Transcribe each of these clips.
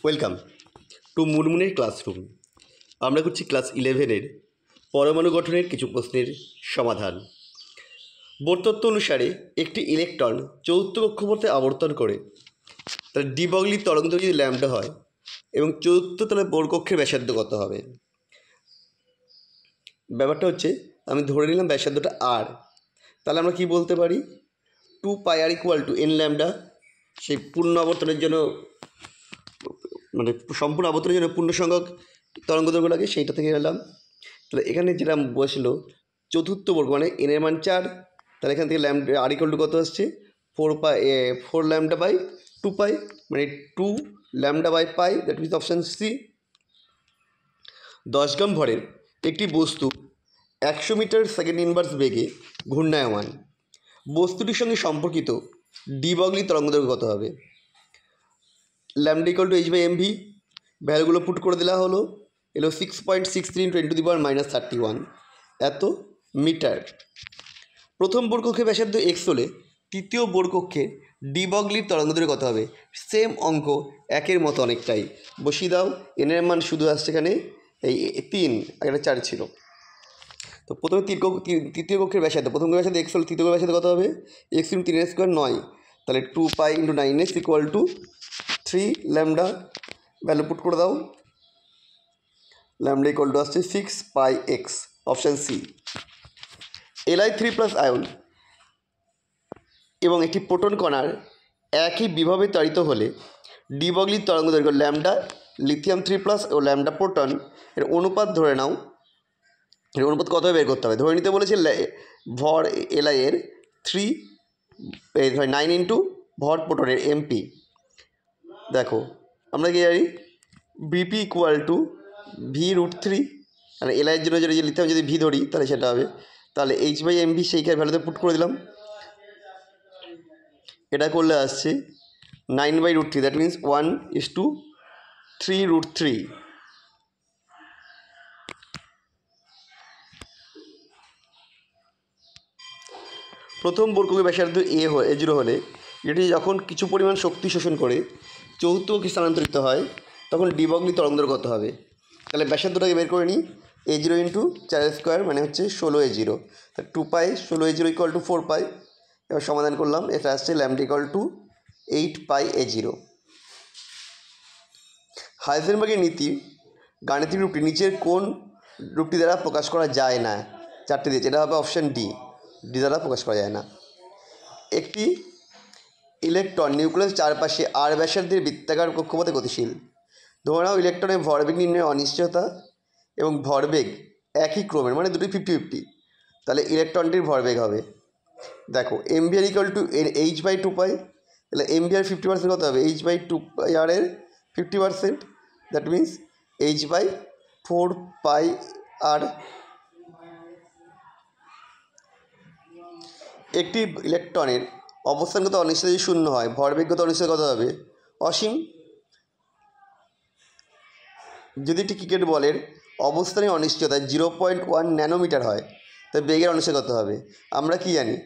Welcome to মুনমুনের classroom. আমরা করছি class 11-এর পরমাণু গঠনের কিছু প্রশ্নের সমাধান। বোর-তত্ত্ব অনুসারে একটি ইলেকট্রন চতুর্থ কক্ষপথে আবর্তন করে তার ডি ব্রগলি তরঙ্গদৈর্ঘ্য যদি ল্যামডা হয় এবং চতুর্থ তলে বোর কক্ষের ব্যাসার্ধ কত হবে। ব্যাপারটা হচ্ছে আমি ধরে নিলাম ব্যাসার্ধটা আর, তাহলে আমরা কি বলতে পারি 2πr = n ল্যামডা। সেই পূর্ণ আবর্তনের জন্য মানে সম্পূর্ণ আবর্তনের জন্য পূর্ণ সংখ্যক তরঙ্গদৈর্ঘ্য লাগে, সেইটা থেকে এলাম। তাহলে এখানে যেটা বসলো চতুর্থ বর্গ মানে এন এর মান 4, তাহলে এখান থেকে ল্যামডা আর = কত আসছে 4 ল্যামডা বাই 2π, মানে 2 lambda by pi, that means option C. 10 gram ভরের একটি বস্তু 100 মিটার সেকেন্ড ইনভার্স বেগে ঘূর্ণায়মান। বস্তুটির সঙ্গে সম্পর্কিত ডি ব্রগলি তরঙ্গদৈর্ঘ্য কত হবে। ল্যামডা = h/mv, ভ্যালুগুলো পুট করে দেওয়া হলো, এলো 6.63 × 10⁻31 এত মিটার। প্রথম বোর কক্ষের ব্যাসার্ধ x হলে তৃতীয় বোর কক্ষে ডি ব্রগলির তরঙ্গদৈর্ঘ্য কত হবে। সেম অঙ্ক, একের মতো অনেকটাই বসিয়ে দাও। এন এর মান শুধু আসছে এখানে এই 3, একটা 4 ছিল। তো প্রথমে তৃতীয় কক্ষের ব্যাসার্ধ, প্রথম কক্ষের ব্যাসার্ধ x হলে তৃতীয় কক্ষের ব্যাসার্ধ কত হবে। x × 3r² 9, তাহলে 2π × 9s = 3 ল্যামডা। ভ্যালু পুট করে দাও, ল্যামডা = আসছে 6πx, option C. Li3+ ion এবং একটি প্রোটন কণার একই বিভবে তাড়িত হলে ডি ব্রগলির তরঙ্গদৈর্ঘ্য ল্যামডা লিথিয়াম 3+ ও ল্যামডা প্রোটন এর অনুপাত ধরে নাও। এর অনুপাত কত বের করতে হবে। ধরে নিতে বলেছে ভর Li এর 9 × ভর প্রোটনের mp। দেখো আমরা কি জানি bp = v√3, আর Li এর জন্য যদি লিথিয়াম যদি ভি ধরি তাহলে সেটা হবে, তাহলে h/mv সেইখানে ভ্যালুতে পুট করে দিলাম। এটা করলে আসছে 9/√3, দ্যাট মিনস 1:3√3। প্রথম বোর কক্ষের ব্যাসার্ধ a0 হলে এটি যখন কিছু পরিমাণ শক্তি শোষণ করে চতুর্থ কক্ষে স্থানান্তরিত হয় তখন ডি ব্রগলি তরঙ্গদৈর্ঘ্য কত হবে। তাহলে ব্যাসার্ধটাকে বের করে নিই, a0 × 4² মানে হচ্ছে 16a0, তাহলে 2π 16a0 = 4π। এবার সমাধান করলাম, এটা আসছে ল্যামডা = 8πa0। হাইজেনবার্গের নীতি গাণিতিক রূপটি নিচের কোন রূপটি দ্বারা প্রকাশ করা যায় না। 4টে দিয়েছে, এটা হবে অপশান ডি দ্বারা প্রকাশ করা যায় না। একটি ইলেকট্রন নিউক্লিয়াসের চারপাশে আর ব্যাসার্ধের বৃত্তাকার কক্ষপথে গতিশীল। ধরে নাও ইলেকট্রনের ভরবেগ নির্ণয়ের অনিশ্চয়তা এবং ভরবেগ একই ক্রমের, মানে দুটোই 50-50, তাহলে ইলেকট্রনটির ভরবেগ হবে। দেখো mvr = h/2π, তাহলে mvr 50% কত হবে, h/2πr এর 50%, দ্যাট মিনস h/4πr। একটি ইলেকট্রনের অবস্থানগত অনিশ্চয়তা যদি 0 হয়, ভরবেগগত অনিশ্চয়তা কত হবে, অসীম। যদি একটি ক্রিকেট বলের অবস্থানের অনিশ্চয়তা 0.1 ন্যানোমিটার হয়, তাহলে বেগের অনিশ্চয়তা কত হবে। আমরা কি জানি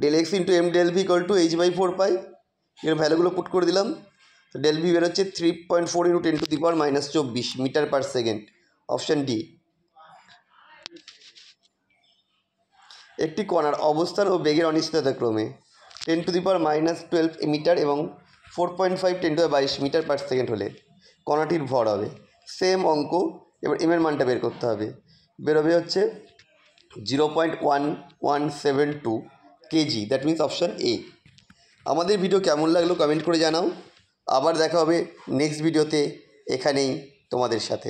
ΔX × m∇v = h/4π। এর ভ্যালুগুলো পুট করে দিলাম, তো ΔV বের হচ্ছে 3.4 × 10⁻24 মিটার/সেকেন্ড, অপশান ডি। একটি কণার অবস্থান ও বেগের অনিশ্চয়তা ক্রমে 10⁻12 মিটার এবং 4.5 10⁻22 মিটার/সেকেন্ড হলে কণাটির ভর হবে। সেম অঙ্ক, এবার এম এর মানটা বের করতে হবে। বেরোবে হচ্ছে 0.1172 KG, that means option A. আমাদের ভিডিও কেমন লাগলো কমেন্ট করে জানাও। আবার দেখা হবে নেক্সট ভিডিওতে এখানেই তোমাদের সাথে।